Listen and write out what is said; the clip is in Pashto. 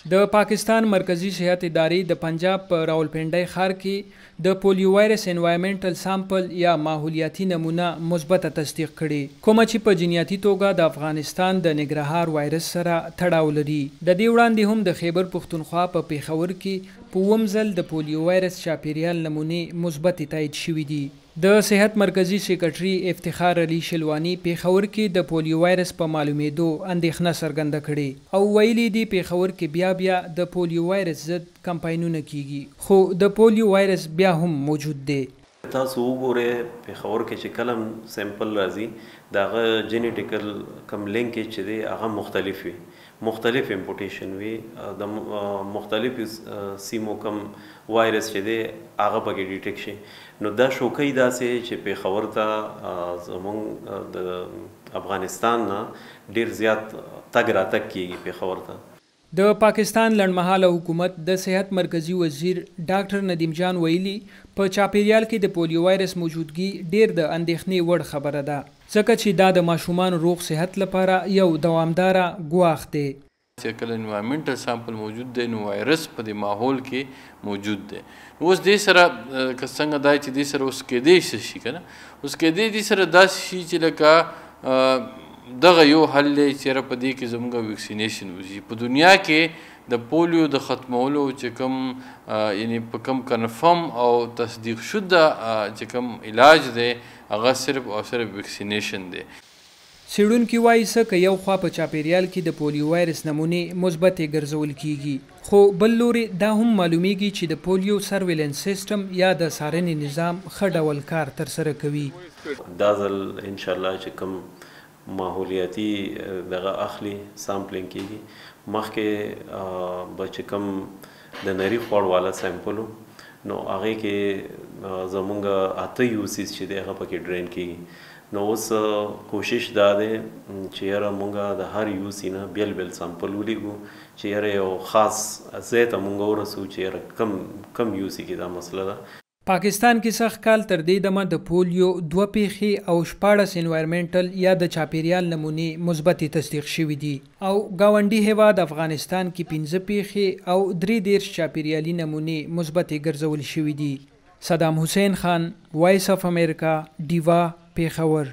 د پاکستان مرکزی صحت ادارې د پنجاب په راولپنډۍ ښار کې د پولیو وایرس انوایرمنټل سامپل یا ماحولیاتي نمونه مثبت تصدیق کړي، کومه چې په جنیاتي توګه د افغانستان د ننګرهار وایرس سره تړاو لري. د دې وړاندې هم د خیبر پښتونخوا په پیښور کې په اووم ځل د پولیو وایرس چاپیریال نمونې مثبت تایید شوي دي. د صحت مرکزی سیکرټري افتخار علي شلواني پیښور کې د پولیو وایرس په معلومېدو اندېښنه څرګنده کړې او ویلي دي پیښور کې بیا د پولیو وایرس ضد کمپاینونه کیږي، خو د پولیو وایرس بیا هم موجود دی. تاسو وګورئ پیښور کې چې کلم سیمپل راځي دغه جینیټیکل کم لینکیج چې دی هغه مختلف وي، مختلف امپوټیشن وي، د مختلف سیمو کم وایرس چې دی هغه پکې ډیټیک شي. نو دا شوکۍ داسې چې پیښور ته زموږ د افغانستان نه ډیر زیات تګ راتګ کیږي پیښور ته. د پاکستان لنډمهاله حکومت د صحت مرکزی وزیر ډاکټر ندیم جان ویلي په چاپیریال کې د پولیو وایرس موجودګي ډیر د اندېښنې وړ خبره ده، ځکه چې دا د ماشومان روغ صحت لپاره یو دوامداره ګواښ دی. چې کله انوایرمنټل سامپل موجود دی نو وایرس په دې ماحول کې موجود دی. اوس دې سره که څنګه دی چې دې سره اوس کېدی شي که نه، اوس کېدی دې سره داسې شي چې لکه دغه یو حل دی چې په دې کې زموږ ویکسینیشن وشي. په دنیا کې د پولیو د ختمولو چې کوم یعنی په کوم کنفرم او تصدیق شده چې کوم علاج دی هغه صرف او صرف ویکسینیشن دی. څېړونکي وایي څه که یو خوا په چاپیریال کې د پولیو وایرس نمونې مثبتې ګرځول کیږي، خو بل لوري دا هم معلومیږي چې د پولیو سرویلنس سیسټم یا د څارنې نظام ښه ډول کار ترسره کوي. دا ځل انشاءالله چې کوم ماحولیاتي دغه اخلي سامپلینګ کیږي، مخکې به چې کوم د نري خوړ والا سیمپلو نو هغې کې زمونږ 8 یوسیز چې دی هغه پکې ډرین کیږي. نو اوس کوشش دا دی چې یاره مونږ د هر یوسي نه بیل بیل سامپل ولیږو چې یاره یو خاص ځای ته مونږ ورسو چې یاره کم یوسي کې دا مسله ده. پاکستان کې سخت کال تر دې دمه د پولیو 2 پیښې او 14 انوایرمنټل یا د چاپیریال نمونې مثبت تصدیق شوي دي او ګاونډي هیواد افغانستان کې 15 پیښې او 33 چاپیریالي نمونې مثبت ګرځول شوي دي. صدام حسین خان، وایس اف امریکا، ډیوا، پیښور.